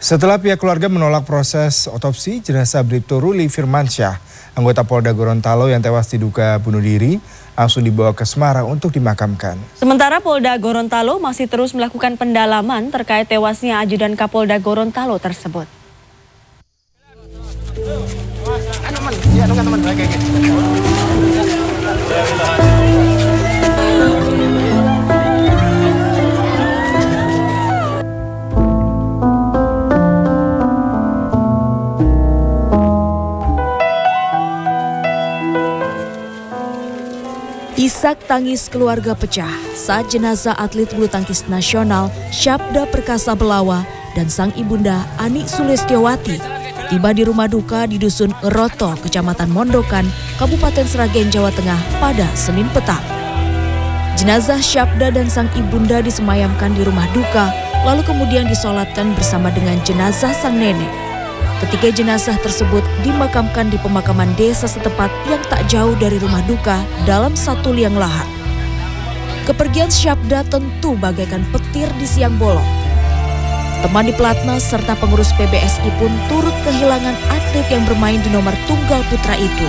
Setelah pihak keluarga menolak proses otopsi jenazah Bribtu Ruli Firmansyah, anggota Polda Gorontalo yang tewas diduga bunuh diri, langsung dibawa ke Semarang untuk dimakamkan. Sementara Polda Gorontalo masih terus melakukan pendalaman terkait tewasnya ajudan Kapolda Gorontalo tersebut. Isak tangis keluarga pecah saat jenazah atlet bulu tangkis nasional Syabda Perkasa Belawa dan sang ibunda Ani Sulestiawati tiba di rumah duka di Dusun Roto, Kecamatan Mondokan, Kabupaten Sragen, Jawa Tengah pada Senin petang. Jenazah Syabda dan sang ibunda disemayamkan di rumah duka, lalu kemudian disolatkan bersama dengan jenazah sang nenek. Ketiga jenazah tersebut dimakamkan di pemakaman desa setempat yang tak jauh dari rumah duka dalam satu liang lahat. Kepergian Syabda tentu bagaikan petir di siang bolong. Teman di pelatnas serta pengurus PBSI pun turut kehilangan atlet yang bermain di nomor tunggal putra itu.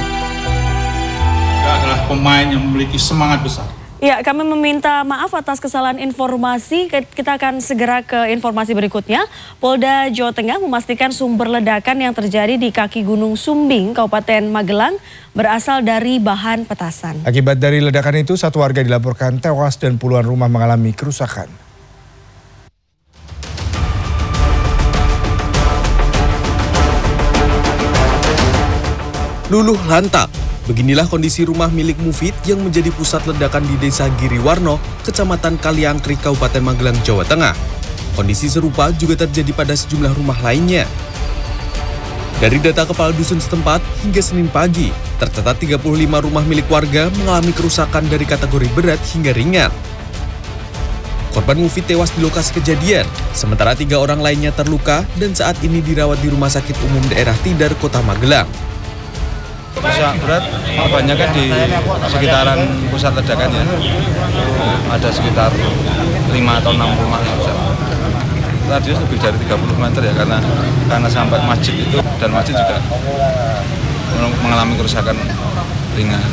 Dia adalah pemain yang memiliki semangat besar. Ya, kami meminta maaf atas kesalahan informasi. Kita akan segera ke informasi berikutnya. Polda Jawa Tengah memastikan sumber ledakan yang terjadi di kaki Gunung Sumbing, Kabupaten Magelang, berasal dari bahan petasan. Akibat dari ledakan itu, satu warga dilaporkan tewas dan puluhan rumah mengalami kerusakan. Luluh lantak. Beginilah kondisi rumah milik Mufid yang menjadi pusat ledakan di Desa Giriwarno, Kecamatan Kaliangkri, Kabupaten Magelang, Jawa Tengah. Kondisi serupa juga terjadi pada sejumlah rumah lainnya. Dari data kepala dusun setempat, hingga Senin pagi, tercatat 35 rumah milik warga mengalami kerusakan dari kategori berat hingga ringan. Korban Mufid tewas di lokasi kejadian, sementara 3 orang lainnya terluka dan saat ini dirawat di Rumah Sakit Umum Daerah Tidar, Kota Magelang. Rusak berat kebanyakan di sekitaran pusat ledakannya, ada sekitar 5 atau 6 rumah yang rusak. Radius lebih dari 30 meter ya, karena sampai masjid itu, dan masjid juga mengalami kerusakan ringan.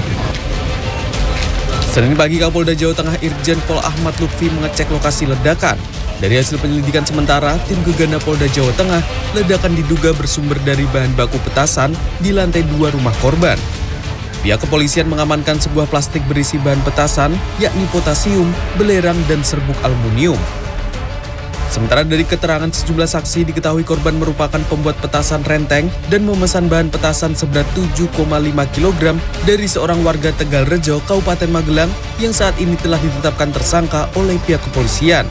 Senin pagi Kapolda Jawa Tengah Irjen Pol Ahmad Lutfi mengecek lokasi ledakan. Dari hasil penyelidikan sementara, tim Gegana Polda Jawa Tengah, ledakan diduga bersumber dari bahan baku petasan di lantai 2 rumah korban. Pihak kepolisian mengamankan sebuah plastik berisi bahan petasan, yakni potasium, belerang, dan serbuk aluminium. Sementara dari keterangan sejumlah saksi diketahui korban merupakan pembuat petasan renteng dan memesan bahan petasan seberat 7,5 kg dari seorang warga Tegalrejo, Kabupaten Magelang yang saat ini telah ditetapkan tersangka oleh pihak kepolisian.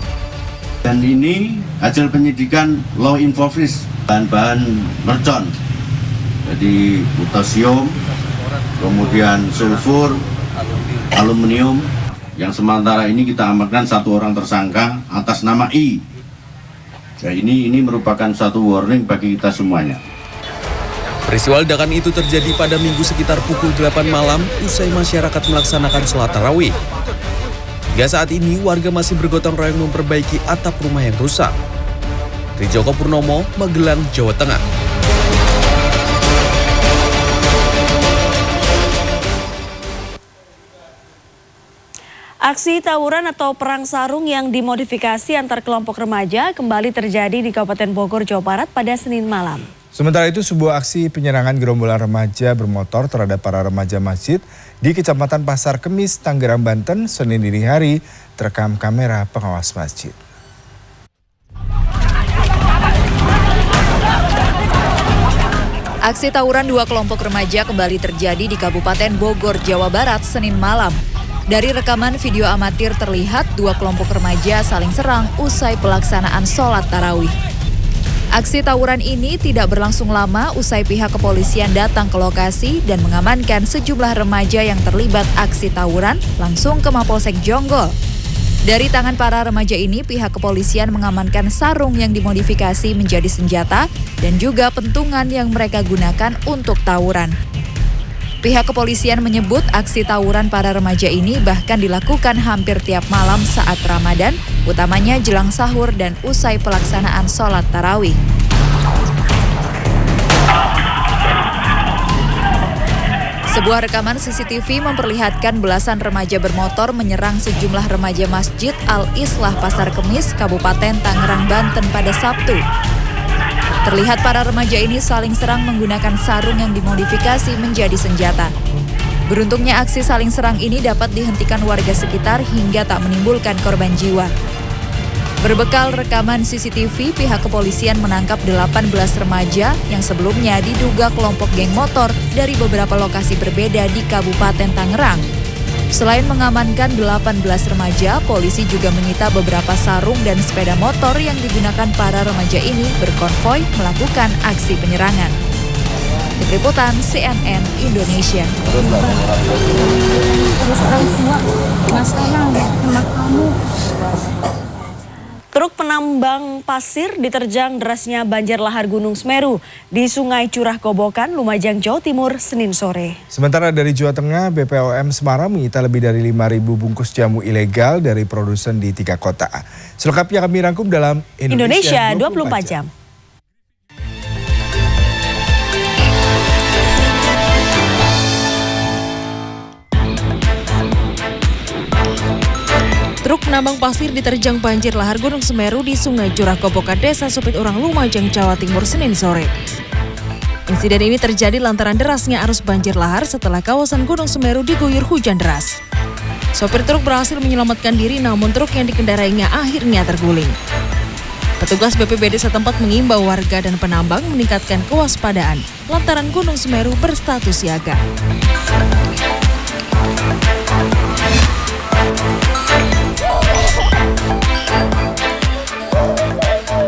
Dan ini hasil penyidikan law enforcement, bahan-bahan mercon, jadi potasium, kemudian sulfur, aluminium. Yang sementara ini kita amankan 1 orang tersangka atas nama I. Nah, ini merupakan satu warning bagi kita semuanya. Peristiwa ledakan itu terjadi pada Minggu sekitar pukul 8 malam usai masyarakat melaksanakan sholat tarawih. Hingga saat ini warga masih bergotong royong memperbaiki atap rumah yang rusak. Trijoko Purnomo, Magelang, Jawa Tengah. Aksi tawuran atau perang sarung yang dimodifikasi antar kelompok remaja kembali terjadi di Kabupaten Bogor, Jawa Barat pada Senin malam. Sementara itu, sebuah aksi penyerangan gerombolan remaja bermotor terhadap para remaja masjid di Kecamatan Pasar Kemis, Tanggerang, Banten, Senin dini hari terekam kamera pengawas masjid. Aksi tawuran 2 kelompok remaja kembali terjadi di Kabupaten Bogor, Jawa Barat, Senin malam. Dari rekaman video amatir terlihat 2 kelompok remaja saling serang usai pelaksanaan sholat tarawih. Aksi tawuran ini tidak berlangsung lama usai pihak kepolisian datang ke lokasi dan mengamankan sejumlah remaja yang terlibat aksi tawuran langsung ke Mapolsek Jonggol. Dari tangan para remaja ini, pihak kepolisian mengamankan sarung yang dimodifikasi menjadi senjata dan juga pentungan yang mereka gunakan untuk tawuran. Pihak kepolisian menyebut aksi tawuran para remaja ini bahkan dilakukan hampir tiap malam saat Ramadan, utamanya jelang sahur dan usai pelaksanaan sholat tarawih. Sebuah rekaman CCTV memperlihatkan belasan remaja bermotor menyerang sejumlah remaja Masjid Al-Islah Pasar Kemis, Kabupaten Tangerang, Banten pada Sabtu. Terlihat para remaja ini saling serang menggunakan sarung yang dimodifikasi menjadi senjata. Beruntungnya aksi saling serang ini dapat dihentikan warga sekitar hingga tak menimbulkan korban jiwa. Berbekal rekaman CCTV, pihak kepolisian menangkap 18 remaja yang sebelumnya diduga kelompok geng motor dari beberapa lokasi berbeda di Kabupaten Tangerang. Selain mengamankan 18 remaja, polisi juga menyita beberapa sarung dan sepeda motor yang digunakan para remaja ini berkonvoi melakukan aksi penyerangan. Tim Liputan CNN Indonesia. Terus orang tua, masalah sama kamu. Truk penambang pasir diterjang derasnya banjir lahar Gunung Semeru di Sungai Curah Kobokan, Lumajang, Jawa Timur, Senin sore. Sementara dari Jawa Tengah, BPOM Semarang menyita lebih dari 5.000 bungkus jamu ilegal dari produsen di 3 kota. Selengkapnya kami rangkum dalam Indonesia 24 jam. Truk penambang pasir diterjang banjir lahar Gunung Semeru di Sungai Curah Kobokan, Desa Supit Urang, Lumajang, Jawa Timur, Senin sore. Insiden ini terjadi lantaran derasnya arus banjir lahar setelah kawasan Gunung Semeru diguyur hujan deras. Sopir truk berhasil menyelamatkan diri, namun truk yang dikendarainya akhirnya terguling. Petugas BPBD setempat mengimbau warga dan penambang meningkatkan kewaspadaan lantaran Gunung Semeru berstatus siaga.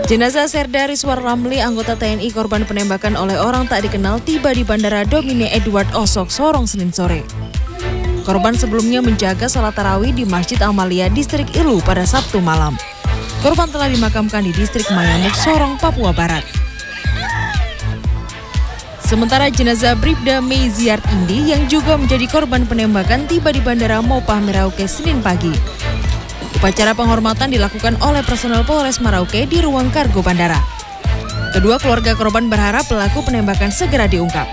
Jenazah Serda Rizwar Ramli, anggota TNI korban penembakan oleh orang tak dikenal, tiba di Bandara Domine Edward Osok, Sorong, Senin sore. Korban sebelumnya menjaga salat tarawih di Masjid Amalia, Distrik Ilu pada Sabtu malam. Korban telah dimakamkan di Distrik Mayamuk, Sorong, Papua Barat. Sementara jenazah Bribda Meiziart Indi yang juga menjadi korban penembakan tiba di Bandara Mopah Merauke Senin pagi. Upacara penghormatan dilakukan oleh personel Polres Merauke di ruang kargo bandara. Kedua keluarga korban berharap pelaku penembakan segera diungkap.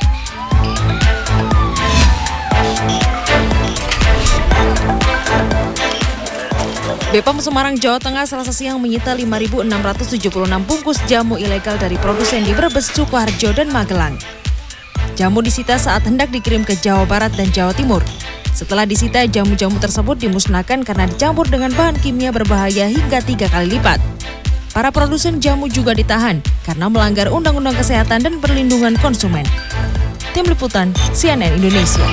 BPOM Semarang, Jawa Tengah Selasa siang menyita 5.676 bungkus jamu ilegal dari produsen di Brebes, Sukoharjo, dan Magelang. Jamu disita saat hendak dikirim ke Jawa Barat dan Jawa Timur. Setelah disita, jamu-jamu tersebut dimusnahkan karena dicampur dengan bahan kimia berbahaya hingga 3 kali lipat. Para produsen jamu juga ditahan karena melanggar Undang-Undang Kesehatan dan Perlindungan Konsumen. Tim Liputan CNN Indonesia.